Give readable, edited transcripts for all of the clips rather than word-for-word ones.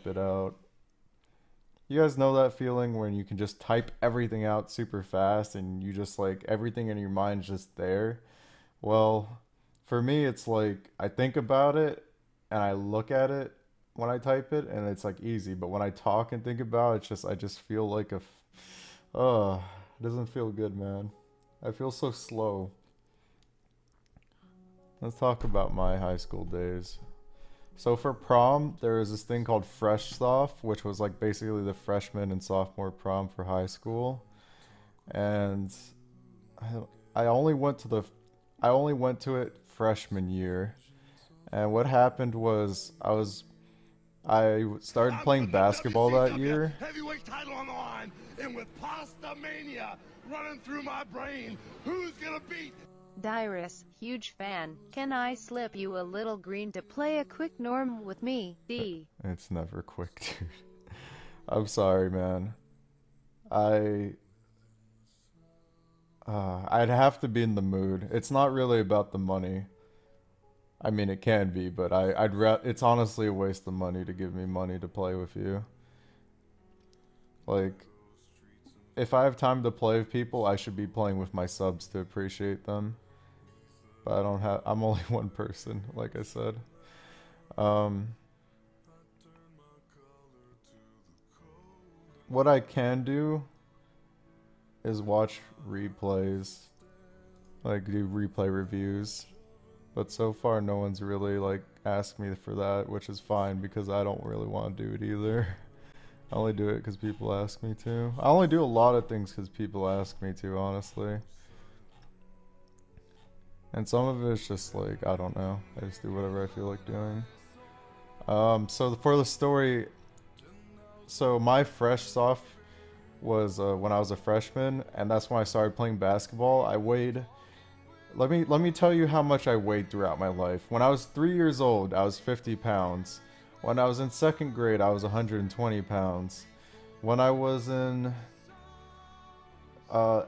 type it out. You guys know that feeling when you can just type everything out super fast and you just like everything in your mind's just there? Well, for me, it's like I think about it and I look at it when I type it and it's like easy. But when I talk and think about it, it's just I just feel like it doesn't feel good, man. I feel so slow. Let's talk about my high school days. So for prom, there was this thing called Fresh Soft, which was like basically the freshman and sophomore prom for high school. And I only went to the I only went to it freshman year. And what happened was I started I'm playing putting the basketball that WCW year. heavyweight title on the line, and with Pasta Mania running through my brain, who's gonna beat? Dyrus, huge fan. Can I slip you a little green to play a quick norm with me? D. It's never quick, dude. I'm sorry, man. I I'd have to be in the mood. It's not really about the money. I mean, it can be, but it's honestly a waste of money to give me money to play with you. Like, if I have time to play with people, I should be playing with my subs to appreciate them. But I don't have, I'm only one person, like I said. Um, what I can do is watch replays, like do replay reviews. But so far, no one's really like asked me for that, which is fine because I don't really want to do it either. I only do it because people ask me to. I only do a lot of things because people ask me to, honestly. And some of it's just like, I don't know. I just do whatever I feel like doing. So for the story, so my fresh soft was when I was a freshman, and that's when I started playing basketball. I weighed. Let me tell you how much I weighed throughout my life. When I was 3 years old, I was 50 pounds. When I was in second grade, I was 120 pounds. When I was in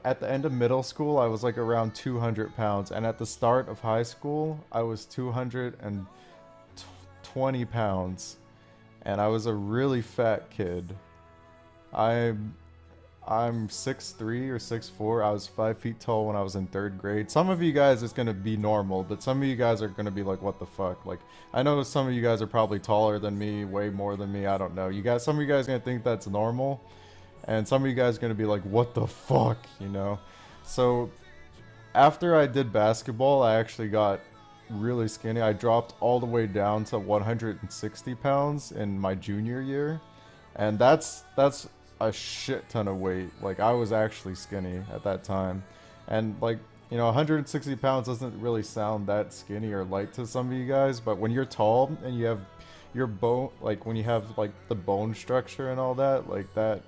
at the end of middle school, I was like around 200 pounds, and at the start of high school, I was 220 pounds, and I was a really fat kid. I'm I'm 6'3" or 6'4". I was 5 feet tall when I was in third grade. Some of you guys it's gonna be normal, but some of you guys are gonna be like, what the fuck? Like, I know some of you guys are probably taller than me, way more than me. I don't know. You guys, some of you guys are gonna think that's normal, and some of you guys are gonna be like, what the fuck? You know. So after I did basketball, I actually got really skinny. I dropped all the way down to 160 pounds in my junior year, and that's a shit ton of weight. Like, I was actually skinny at that time, and like, you know, 160 pounds doesn't really sound that skinny or light to some of you guys, but when you're tall and you have your bone, like when you have like the bone structure and all that, like that.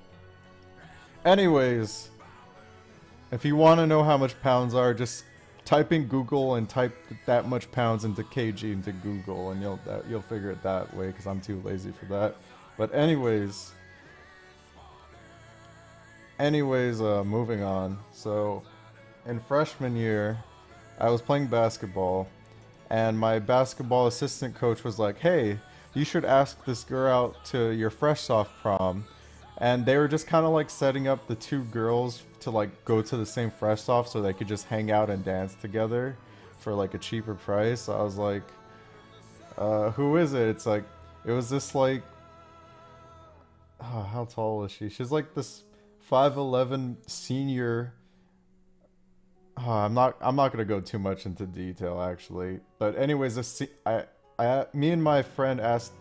Anyways, if you want to know how much pounds are, just type in Google and type that much pounds into kg into Google, and you'll figure it that way, because I'm too lazy for that. But anyways, moving on. So in freshman year, I was playing basketball, and my basketball assistant coach was like, hey, you should ask this girl out to your fresh soft prom. And they were just kind of like setting up the two girls to like go to the same fresh soft so they could just hang out and dance together for like a cheaper price. So I was like, who is it? It's like, it was this like, oh, how tall is she? She's like this 5'11" senior. Oh, I'm not gonna go too much into detail actually. But anyways, me and my friend asked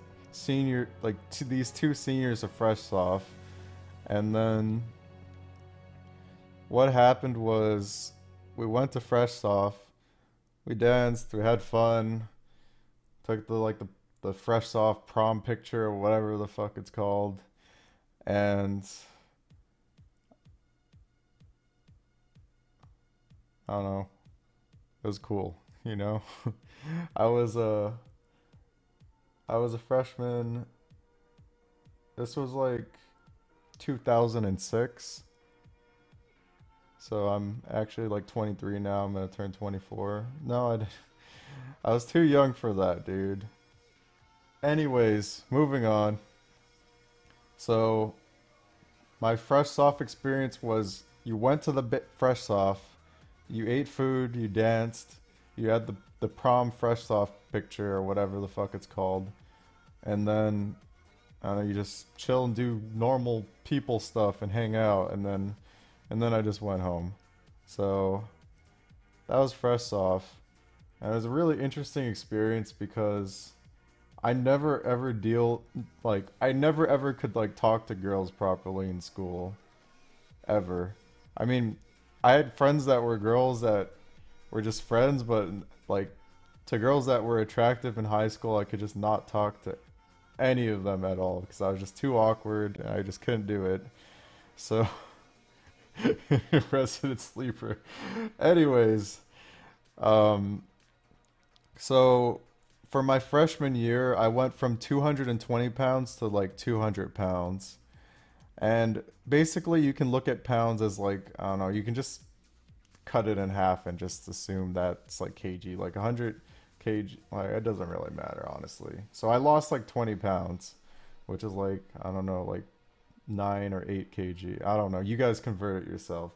these two seniors of fresh soft. And then what happened was we went to Fresh Soft, we danced, we had fun, took the Fresh Soft prom picture or whatever the fuck it's called, and I don't know, it was cool, you know. I was a I was a freshman. This was like 2006. So I'm actually like 23 now. I'm gonna turn 24. No, I was too young for that, dude. Anyways, moving on. So my fresh soft experience was you went to the fresh soft, you ate food, you danced, you had the prom fresh soft picture or whatever the fuck it's called, and then I don't know, you just chill and do normal people stuff and hang out, and then I just went home. So that was fresh soft, and it was a really interesting experience because I never ever deal like I never ever could like talk to girls properly in school ever. I mean, I had friends that were girls that were just friends, but like to girls that were attractive in high school, I could just not talk to any of them at all because I was just too awkward and I just couldn't do it. So, resident sleeper. Anyways, um, so for my freshman year, I went from 220 pounds to like 200 pounds. And basically, you can look at pounds as like, I don't know, you can just cut it in half and just assume that's like kg, like 100 kg. Like, it doesn't really matter, honestly. So I lost like 20 pounds, which is like, I don't know, like 9 or 8 kg. I don't know. You guys convert it yourself.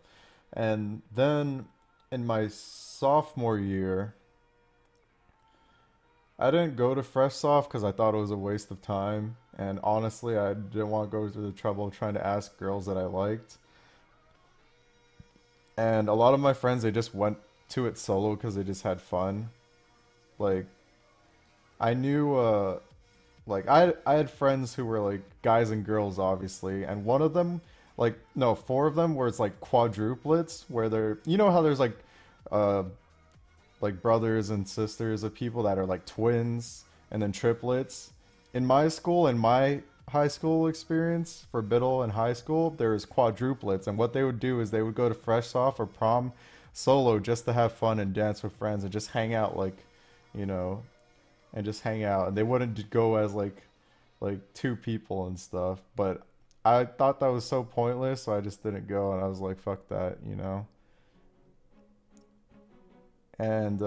And then in my sophomore year, I didn't go to Fresh Soft because I thought it was a waste of time. And honestly, I didn't want to go through the trouble of trying to ask girls that I liked. And a lot of my friends, they just went to it solo because they just had fun. Like, I knew, I had friends who were like guys and girls, obviously. And one of them, like, no, four of them where it's like quadruplets, where they're, you know how there's uh, like brothers and sisters of people that are like twins and then triplets. In my school, in my high school experience for Biddle and high school, there's quadruplets, and what they would do is they would go to Fresh Soft or prom solo just to have fun and dance with friends and just hang out like, you know, and just hang out. And they wouldn't go as like two people and stuff. But I thought that was so pointless, so I just didn't go, and I was like, fuck that, you know. And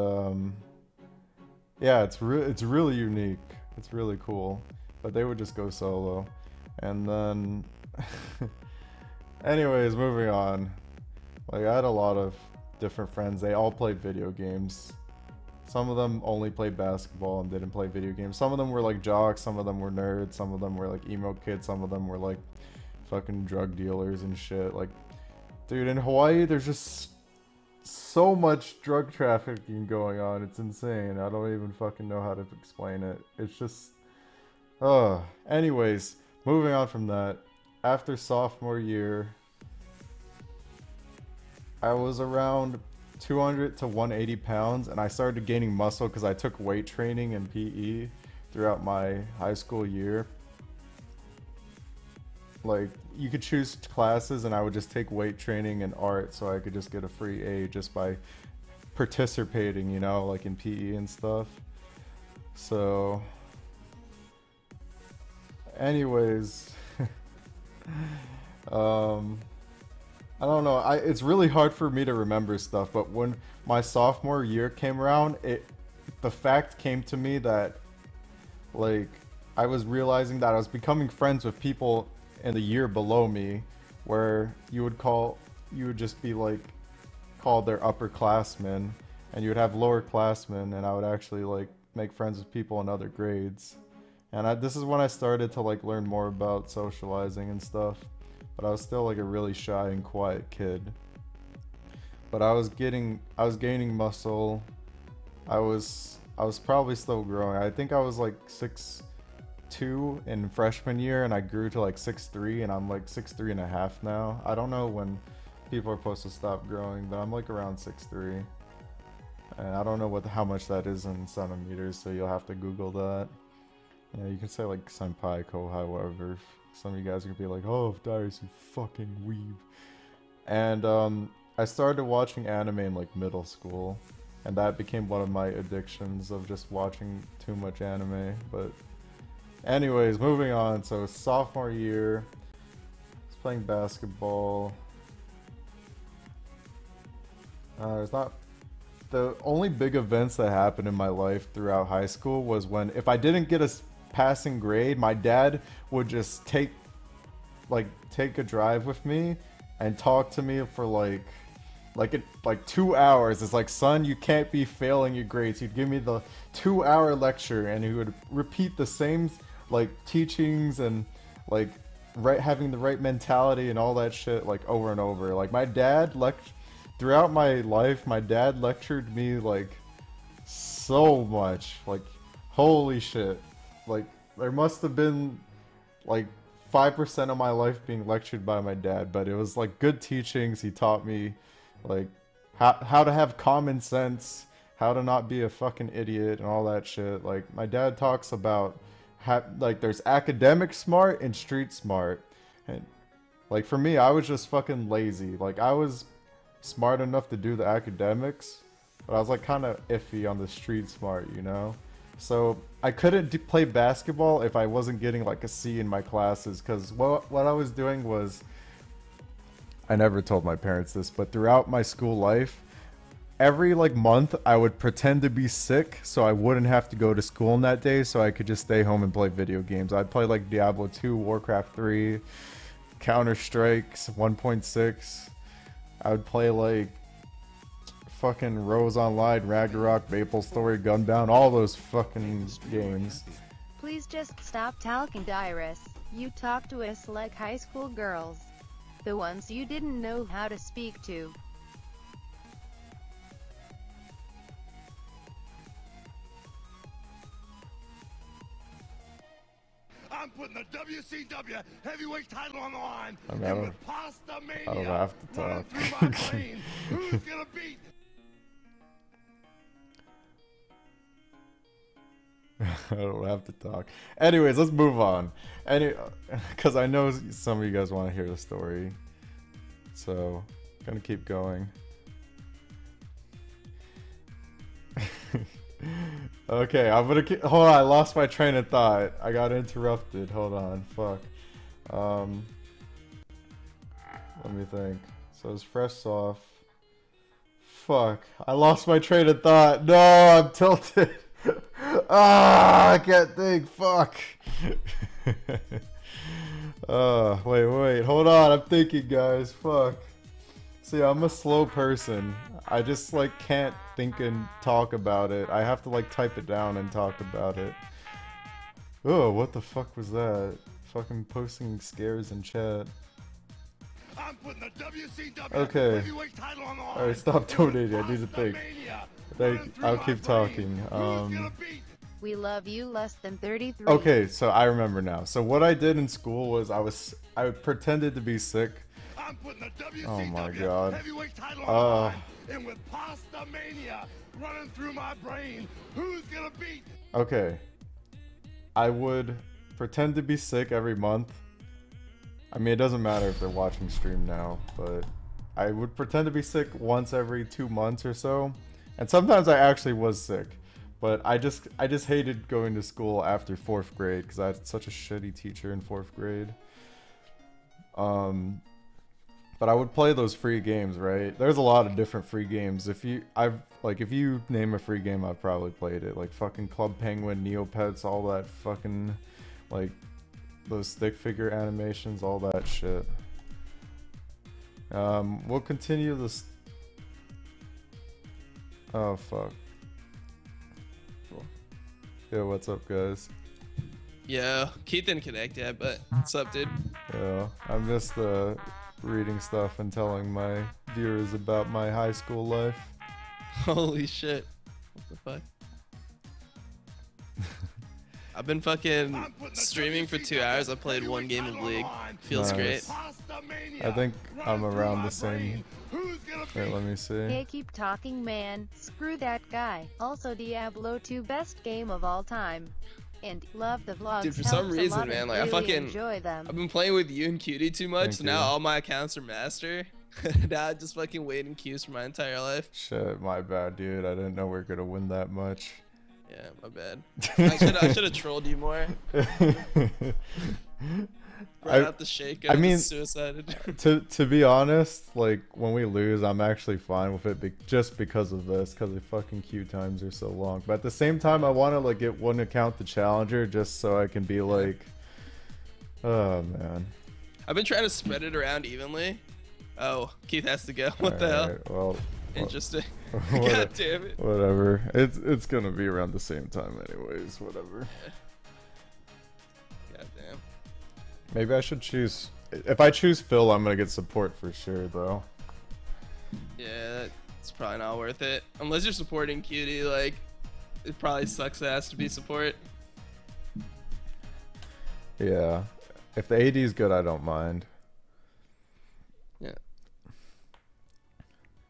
yeah, it's really unique. It's really cool. But they would just go solo. And then anyways, moving on. Like, I had a lot of different friends. They all played video games. Some of them only played basketball and didn't play video games. Some of them were like jocks, some of them were nerds, some of them were like emo kids, some of them were like fucking drug dealers and shit. Like, dude, in Hawaii there's just so much drug trafficking going on. It's insane. I don't even fucking know how to explain it. It's just anyways, moving on from that. After sophomore year, I was around 200 to 180 pounds, and I started gaining muscle because I took weight training and PE throughout my high school year. Like, you could choose classes, and I would just take weight training and art so I could just get a free A just by participating, you know, like in PE and stuff. So, anyways, I don't know. It's really hard for me to remember stuff, but when my sophomore year came around, the fact came to me that, like, I was realizing that I was becoming friends with people in the year below me, where you would just be like called their upperclassmen, and you would have lowerclassmen, and I would actually like make friends with people in other grades. And this is when I started to like learn more about socializing and stuff. But I was still like a really shy and quiet kid. But I was gaining muscle. I was probably still growing. I think I was like 6'2" in freshman year, and I grew to like 6'3", and I'm like 6'3" and a half now. I don't know when people are supposed to stop growing, but I'm like around 6'3". And I don't know how much that is in centimeters, so you'll have to Google that. Yeah, you can say like senpai, kohai, whatever. Some of you guys are gonna be like, oh, Dyrus, you fucking weeb. And I started watching anime in like middle school, and that became one of my addictions of just watching too much anime. But anyways, moving on. So sophomore year, I was playing basketball. There's not the only big events that happened in my life throughout high school was when if I didn't get a passing grade, my dad would just take like take a drive with me and talk to me for like 2 hours. It's like, son, you can't be failing your grades. He'd give me the 2-hour lecture, and he would repeat the same like teachings and like having the right mentality and all that shit like over and over. Like my dad throughout my life, my dad lectured me like so much. Like holy shit. Like there must have been like 5% of my life being lectured by my dad, but it was like good teachings. He taught me like how to have common sense, how to not be a fucking idiot and all that shit. Like my dad talks about like there's academic smart and street smart. And like for me, I was just fucking lazy. Like I was smart enough to do the academics, but I was like kind of iffy on the street smart, you know? So I couldn't play basketball if I wasn't getting like a C in my classes, because what I was doing was, I never told my parents this, but throughout my school life, every like month I would pretend to be sick so I wouldn't have to go to school on that day, so I could just stay home and play video games. I'd play like Diablo 2, Warcraft 3, Counter-Strike 1.6. I would play like fucking Rose Online, Ragnarok, Maple Story, Gunbound, all those fucking games. Please just stop talking, Dyrus. You talk to us like high school girls. The ones you didn't know how to speak to. I'm putting the WCW heavyweight title on the line. I And with Pasta don't Mania have to running talk. through my brain, who's gonna beat? I don't have to talk. Anyways, let's move on. Because I know some of you guys want to hear the story. So, gonna keep going. Okay, I'm gonna keep... Hold on, I lost my train of thought. I got interrupted. Hold on, fuck. Let me think. So it's fresh off. Fuck, I lost my train of thought. No, I'm tilted. Ah, I can't think. Fuck. Wait, hold on. I'm thinking, guys. Fuck. See, I'm a slow person. I just like can't think and talk about it. I have to like type it down and talk about it. Oh, what the fuck was that? Fucking posting scares in chat. I'm putting the WCW Okay. heavyweight title on the line. Alright, stop donating. I need to think. I'll keep talking. We love you less than 33. Okay, so I remember now. So what I did in school was I pretended to be sick. I'm putting the WCW Oh my god. heavyweight title on the line. And with Pasta Mania running through my brain, who's gonna beat? Okay. I would pretend to be sick every month. I mean, it doesn't matter if they're watching stream now, but I would pretend to be sick once every 2 months or so. And sometimes I actually was sick. But I just hated going to school after 4th grade because I had such a shitty teacher in 4th grade. But I would play those free games, right? There's a lot of different free games. If you name a free game, I've probably played it. Like fucking Club Penguin, Neopets, all that fucking, like, those stick figure animations, all that shit. We'll continue this. Oh fuck. Yeah, what's up, guys? Yo, Keith didn't connect yet, but what's up, dude? Yeah, I missed the reading stuff and telling my viewers about my high school life. Holy shit. What the fuck? I've been fucking streaming for 2 hours. I played 1 game of League. Feels great. I think I'm around the same. Wait, let me see. Hey, keep talking, man. Screw that guy. Also, Diablo 2 best game of all time. And love the vlogs. Dude, for some Helps a reason, lot man, and like I really fucking enjoy them. I've been playing with you and Cutie too much, Thank so now you. all my accounts are master. Now I just fucking wait in queues for my entire life. Shit, my bad, dude. I didn't know we were gonna win that much. Yeah, my bad. I should have trolled you more. Brought out the shake. I mean, suicided. to be honest, like when we lose, I'm actually fine with it, just because of this, because the fucking queue times are so long. But at the same time, I want to like get one account the challenger, just so I can be like, oh man. I've been trying to spread it around evenly. Oh, Keith has to go. What the hell? Alright, well, Interesting. God damn it. whatever. It's gonna be around the same time anyways. Whatever. God damn. Maybe I should choose. If I choose Phil, I'm gonna get support for sure, though. Yeah, it's probably not worth it. Unless you're supporting Cutie, like, it probably sucks ass to be support. Yeah. If the AD is good, I don't mind. Yeah.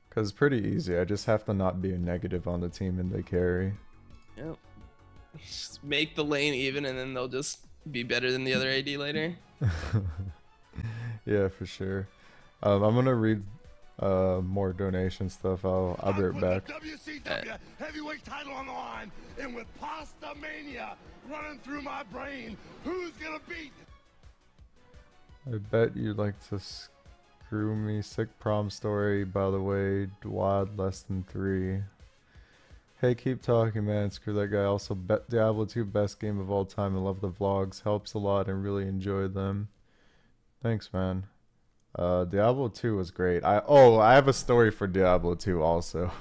Because it's pretty easy. I just have to not be a negative on the team and they carry. Yep. Just make the lane even and then they'll just be better than the other AD later. Yeah, for sure. I'm gonna read more donation stuff. I'll be right back. WCW heavyweight title on the line, and with Pasta Mania running through my brain, who's gonna beat? I bet you'd like to screw me. Sick prom story, by the way. Dwad less than 3. Hey, keep talking, man. Screw that guy. Also, Diablo 2 best game of all time. I love the vlogs. Helps a lot and really enjoyed them. Thanks, man. Diablo 2 was great. I have a story for Diablo 2 also.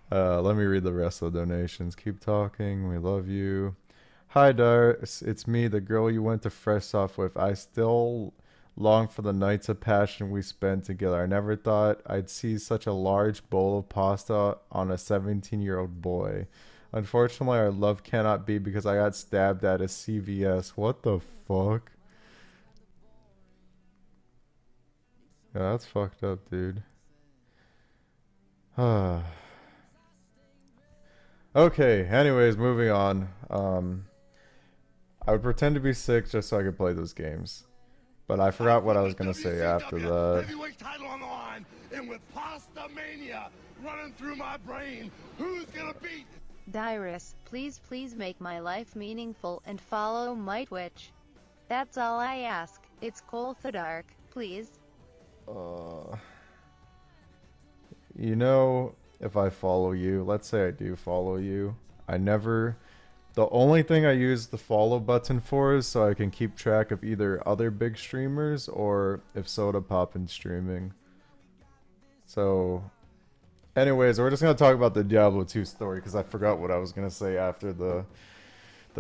Let me read the rest of the donations. Keep talking. We love you. Hi, Dyrus. It's me, the girl you went to Fresh Off with. I still long for the nights of passion we spent together. I never thought I'd see such a large bowl of pasta on a 17-year-old boy. Unfortunately, our love cannot be because I got stabbed at a CVS. What the fuck? Yeah, that's fucked up, dude. Okay, anyways, moving on. I would pretend to be sick just so I could play those games. But I forgot what I was gonna say after that. Heavyweight title on the line, and with Pasta Mania running through my brain, who's gonna beat? Dyrus, please make my life meaningful and follow my Twitch. That's all I ask. It's Colthadark, please. You know, if I follow you, let's say I do follow you, the only thing I use the follow button for is so I can keep track of either other big streamers or if Soda Poppin's streaming. So, anyways, we're just gonna talk about the Diablo 2 story because I forgot what I was gonna say after the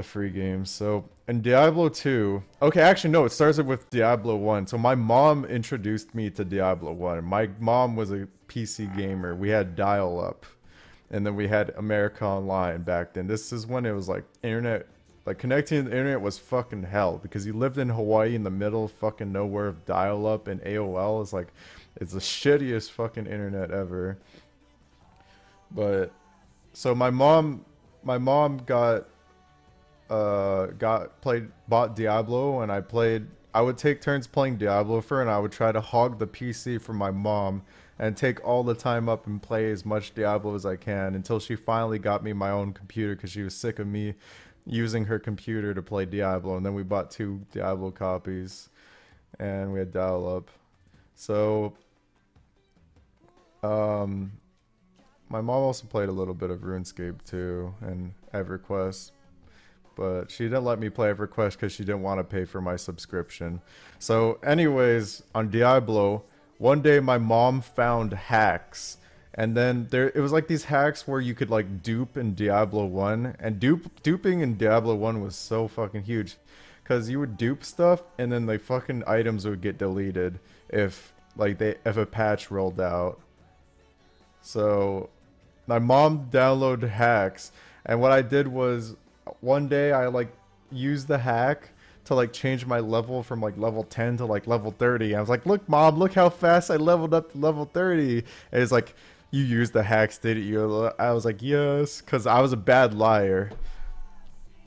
free games. So in Diablo 2, okay, actually no, it starts with Diablo 1. So my mom introduced me to Diablo 1. My mom was a PC gamer. We had dial-up, and then we had America Online back then. This is when it was like internet, like connecting to the internet was fucking hell because you lived in Hawaii in the middle of fucking nowhere of dial-up, and AOL is like, it's the shittiest fucking internet ever. But so my mom bought Diablo, and I would take turns playing Diablo for her, and I would try to hog the PC for my mom and take all the time up and play as much Diablo as I can until she finally got me my own computer because she was sick of me using her computer to play Diablo. And then we bought 2 Diablo copies and we had dial-up. So my mom also played a little bit of RuneScape too and EverQuest, but she didn't let me play EverQuest because she didn't want to pay for my subscription. So anyways, on Diablo, one day my mom found hacks, and then it was like these hacks where you could like dupe in Diablo 1, and duping in Diablo 1 was so fucking huge because you would dupe stuff and then the fucking items would get deleted if a patch rolled out. So my mom downloaded hacks, and what I did was one day I like used the hack to like change my level from like level 10 to like level 30. I was like, look mom, look how fast I leveled up to level 30. And it's like, you used the hacks, didn't you? I was like, yes, because I was a bad liar.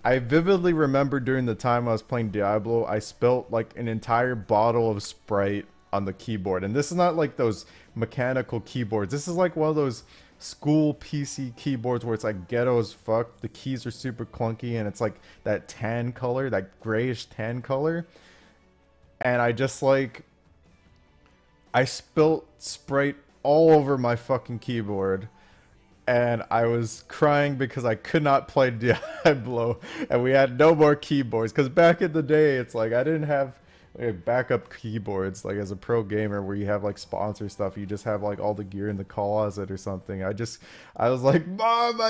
I vividly remember during the time I was playing Diablo, I spilt like an entire bottle of Sprite on the keyboard. And this is not like those mechanical keyboards. This is like one of those school PC keyboards where it's like ghetto as fuck. The keys are super clunky and it's like that tan color, that grayish tan color. And I spilt Sprite all over my fucking keyboard. And I was crying because I could not play Diablo and we had no more keyboards. Because back in the day, it's like I didn't have like backup keyboards, like as a pro gamer where you have like sponsor stuff, you just have like all the gear in the closet or something. I was like, Mom,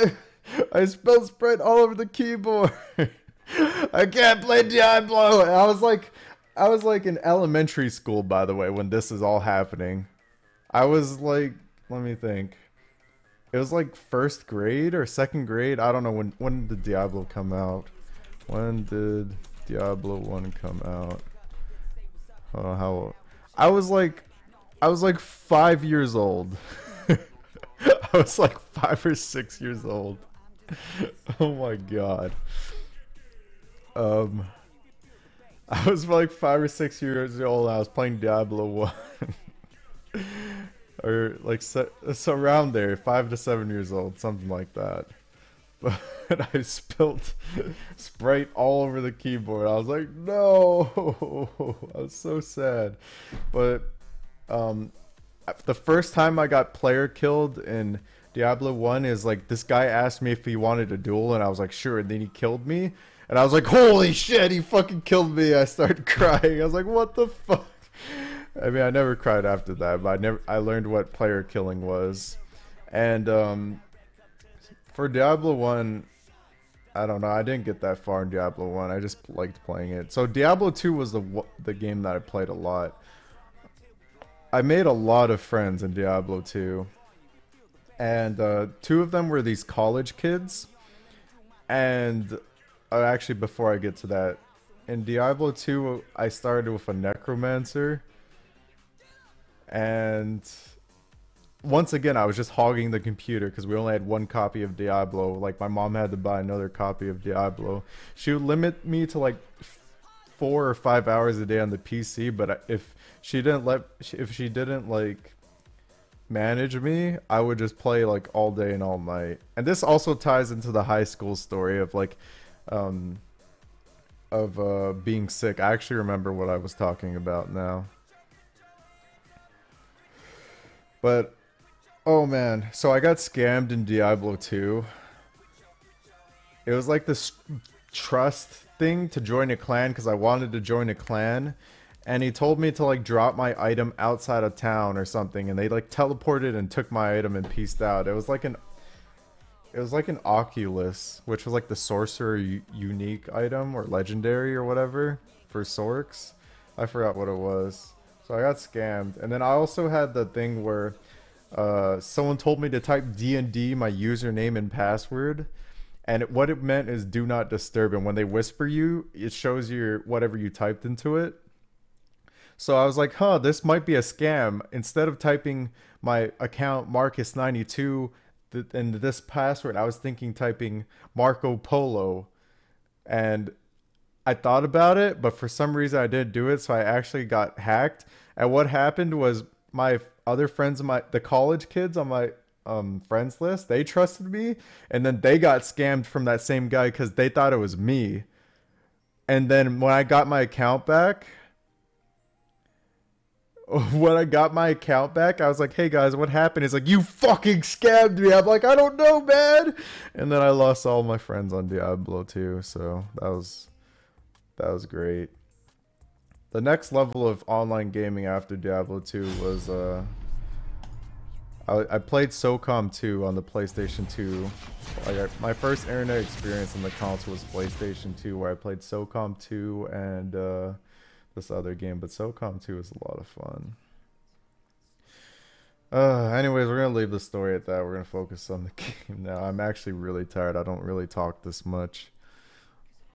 I spilled Sprite all over the keyboard. I can't play Diablo. And I was like in elementary school, by the way, when this is all happening. I was like, let me think. It was like first grade or second grade. I don't know when did Diablo come out. When did Diablo 1 come out? How old? I was like 5 years old. I was like 5 or 6 years old. Oh my god. I was like 5 or 6 years old. I was playing Diablo 1. Or like so around there, 5 to 7 years old, something like that. But I spilled Sprite all over the keyboard. I was like, no. I was so sad. But the first time I got player killed in Diablo 1 is like this guy asked me if he wanted a duel, and I was like, sure. And then he killed me, and I was like, holy shit, he fucking killed me. I started crying. I was like, what the fuck? I mean, I never cried after that, but I learned what player killing was. And for Diablo 1, I don't know, I didn't get that far in Diablo 1. I just liked playing it. So Diablo 2 was the game that I played a lot. I made a lot of friends in Diablo 2. And 2 of them were these college kids. And actually, before I get to that, in Diablo 2, I started with a necromancer. And once again, I was just hogging the computer because we only had 1 copy of Diablo. Like, my mom had to buy another copy of Diablo. She would limit me to like 4 or 5 hours a day on the PC, but if she didn't like manage me, I would just play like all day and all night. And this also ties into the high school story of like being sick. I actually remember what I was talking about now. But, oh man, so I got scammed in Diablo 2. It was like this trust thing to join a clan because I wanted to join a clan. And he told me to like drop my item outside of town or something. And they like teleported and took my item and peaced out. It was like an Oculus, which was like the sorcerer unique item or legendary or whatever for Sorks. I forgot what it was. So I got scammed. And then I also had the thing where someone told me to type D&D, my username and password. And what it meant is do not disturb. And when they whisper you, it shows you whatever you typed into it. So I was like, huh, this might be a scam. Instead of typing my account Marcus92 and this password, I was thinking typing Marco Polo. And I thought about it, but for some reason I didn't do it, so I actually got hacked. And what happened was my other friends, the college kids on my friends list, they trusted me, and then they got scammed from that same guy because they thought it was me. And then when I got my account back, I was like, hey guys, what happened? He's like, you fucking scammed me. I'm like, I don't know, man. And then I lost all my friends on Diablo 2, so that was great. The next level of online gaming after Diablo 2 was I played SOCOM 2 on the PlayStation 2. My first internet experience on the console was PlayStation 2, where I played SOCOM 2 and this other game, but SOCOM 2 is a lot of fun. Anyways, we're gonna leave the story at that. We're gonna focus on the game now. I'm actually really tired. I don't really talk this much.